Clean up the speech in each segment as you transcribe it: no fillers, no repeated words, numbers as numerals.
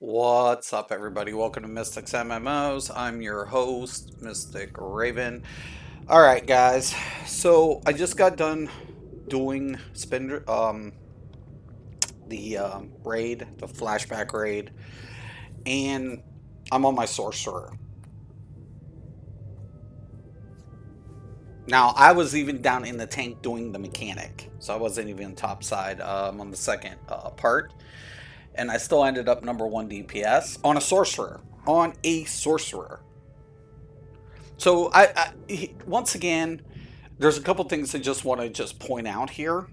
What's up, everybody? Welcome to Mystics MMOs. I'm your host, Mystic Raven. All right, guys. So I just got done doing the raid, the flashback raid, and I'm on my sorcerer. Now I was even down in the tank doing the mechanic, so I wasn't even top side on the second part, and I still ended up number one DPS on a sorcerer. On a sorcerer. So once again, there's a couple things I just want to just point out here.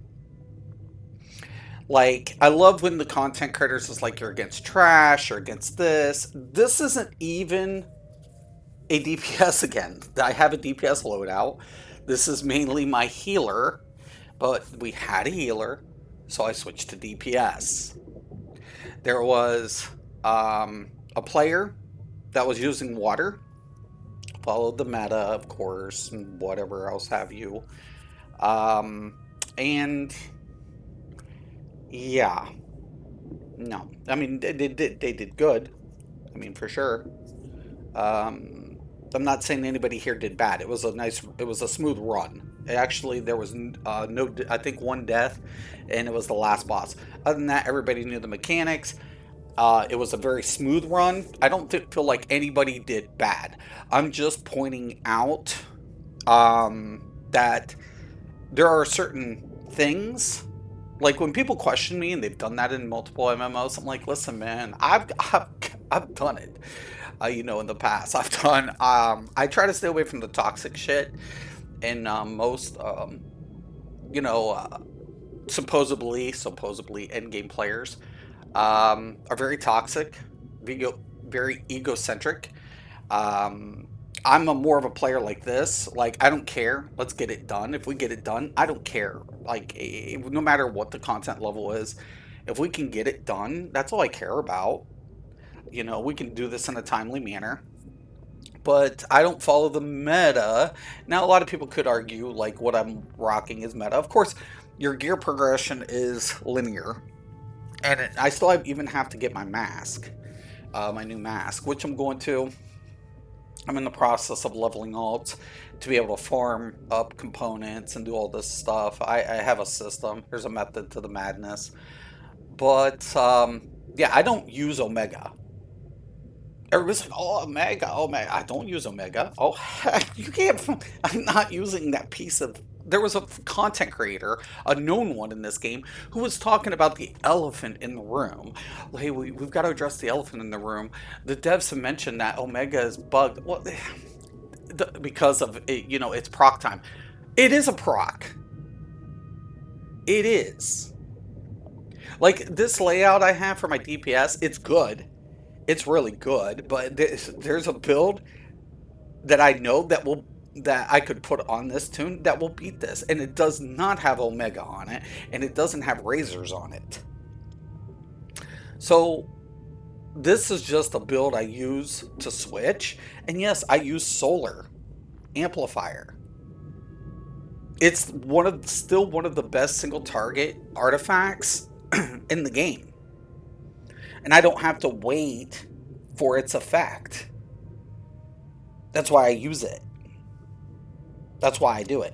Like, I love when the content creators is like, you're against trash or against this. This isn't even a DPS again. I have a DPS loadout. This is mainly my healer, but we had a healer, so I switched to DPS. There was a player that was using water, followed the meta, of course, and whatever else have you. And yeah, no, I mean they did good. I mean, for sure. Um, I'm not saying anybody here did bad. It was a smooth run. Actually, there was no, I think one death, and it was the last boss. Other than that, everybody knew the mechanics. It was a very smooth run. I don't feel like anybody did bad. I'm just pointing out that there are certain things, like when people question me, and they've done that in multiple MMOs. I'm like, listen, man, I've done it. In the past, I've done. I try to stay away from the toxic shit, and most, you know, uh, supposedly end game players are very toxic, very egocentric. Um, I'm more of a player like this. Like, I don't care. Let's get it done. If we get it done, I don't care. Like, no matter what the content level is, if we can get it done, that's all I care about. We can do this in a timely manner. But I don't follow the meta. Now, a lot of people could argue, like, what I'm rocking is meta. Of course, your gear progression is linear. And I still even have to get my mask, my new mask, which I'm going to. I'm in the process of leveling alt to be able to farm up components and do all this stuff. I have a system. There's a method to the madness. But yeah, I don't use Omega. Everybody's like, oh, Omega, Omega. I don't use Omega. Oh, heck, you can't. I'm not using that piece of. There was a content creator, a known one in this game, who was talking about the elephant in the room. Hey, we've got to address the elephant in the room. The devs have mentioned that Omega is bugged. Well, because of it, it's proc time. It is a proc. It is. Like this layout I have for my DPS, it's good. It's really good, but there's a build that I know that I could put on this tune that will beat this, and it does not have Omega on it, and it doesn't have razors on it. So this is just a build I use to switch, and yes, I use solar amplifier. It's still one of the best single target artifacts in the game, and I don't have to wait for its effect. That's why I use it. That's why I do it.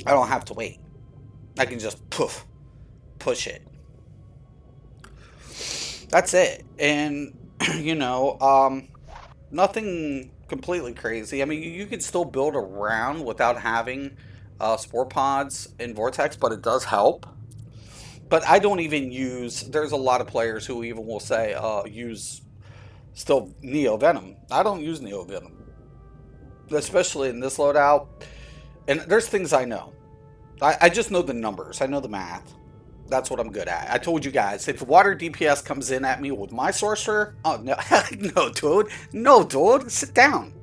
I don't have to wait. I can just push it. That's it. And nothing completely crazy. I mean, you could still build around without having spore pods and vortex, but it does help. But I don't even use. There's a lot of players who even will say use still Neo Venom. I don't use Neo Venom, especially in this loadout. And there's things I know. I just know the numbers. I know the math. That's what I'm good at. I told you guys, if water DPS comes in at me with my sorcerer, oh no, no, dude, sit down,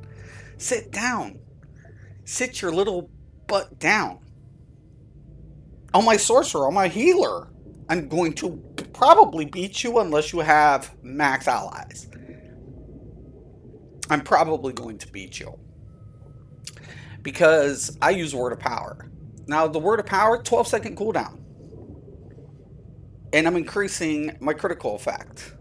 sit down, sit your little butt down. On my sorcerer, on my healer, I'm going to probably beat you unless you have max allies. I'm probably going to beat you because I use Word of Power. Now, the Word of Power, 12-second cooldown. and I'm increasing my critical effect.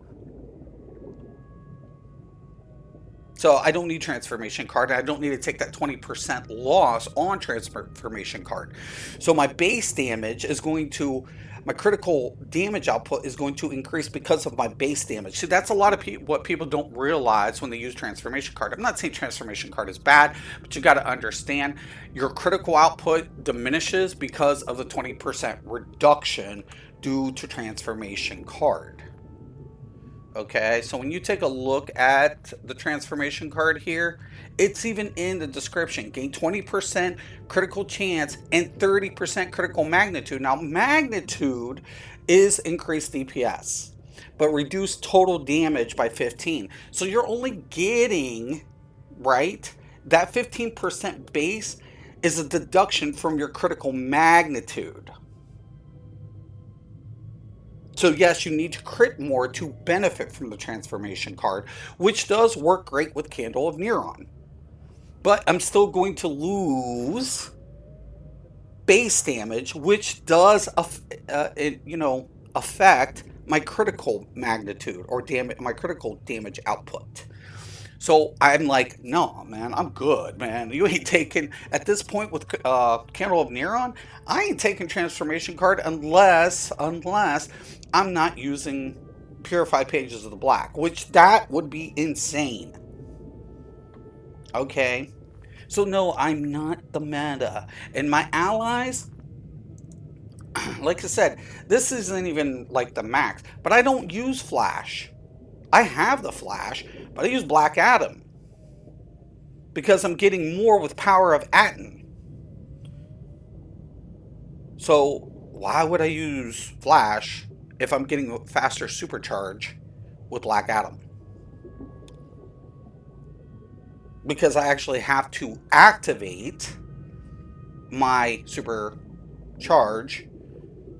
So I don't need transformation card. I don't need to take that 20% loss on transformation card. So my base damage is going to, my critical damage output is going to increase because of my base damage. So that's a lot of what people don't realize when they use transformation card. I'm not saying transformation card is bad, but you got to understand your critical output diminishes because of the 20% reduction due to transformation card. Okay, so when you take a look at the transformation card here, it's even in the description. Gain 20% critical chance and 30% critical magnitude. Now, magnitude is increased DPS, but reduce total damage by 15. So you're only getting, right? That 15% base is a deduction from your critical magnitude. So yes, you need to crit more to benefit from the transformation card, which does work great with Candle of Neuron. But I'm still going to lose base damage, which does affect my critical magnitude or my critical damage output. So I'm like, no, man, I'm good, man. You ain't taking, at this point with Candle of Neuron, I ain't taking transformation card unless I'm not using Purified Pages of the Black, which that would be insane. Okay, so no, I'm not the meta, and my allies, like I said, this isn't even like the max, but I don't use Flash. I have the Flash, but I use Black Adam because I'm getting more with Power of Aten. So why would I use Flash if I'm getting faster supercharge with Black Adam? Because I actually have to activate my supercharge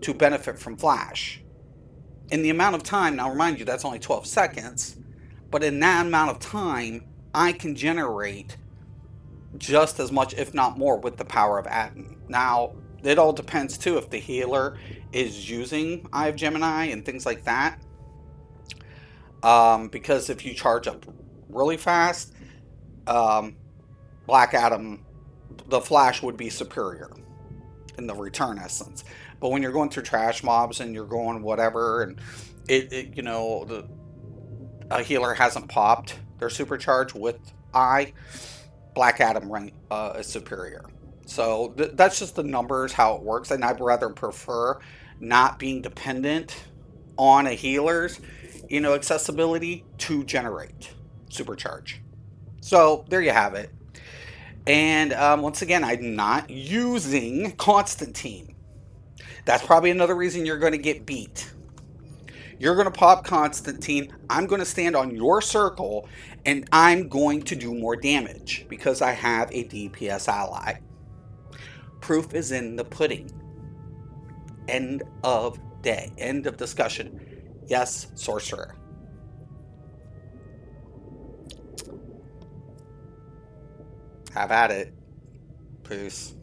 to benefit from Flash. In the amount of time, now remind you, that's only 12 seconds, but in that amount of time, I can generate just as much, if not more, with the Power of Aten. Now, it all depends too if the healer is using Eye of Gemini and things like that. Because if you charge up really fast, um, Black Adam, the Flash would be superior in the return essence. But when you're going through trash mobs and you're going whatever, and a healer hasn't popped their supercharge with Eye, Black Adam is superior. So that's just the numbers, how it works, and I'd rather prefer not being dependent on a healer's, accessibility to generate supercharge. So there you have it. And once again, I'm not using Constantine. That's probably another reason you're going to get beat. You're going to pop Constantine. I'm going to stand on your circle, and I'm going to do more damage because I have a DPS ally. Proof is in the pudding. End of day. End of discussion. Yes, sorcerer. Have at it. Peace.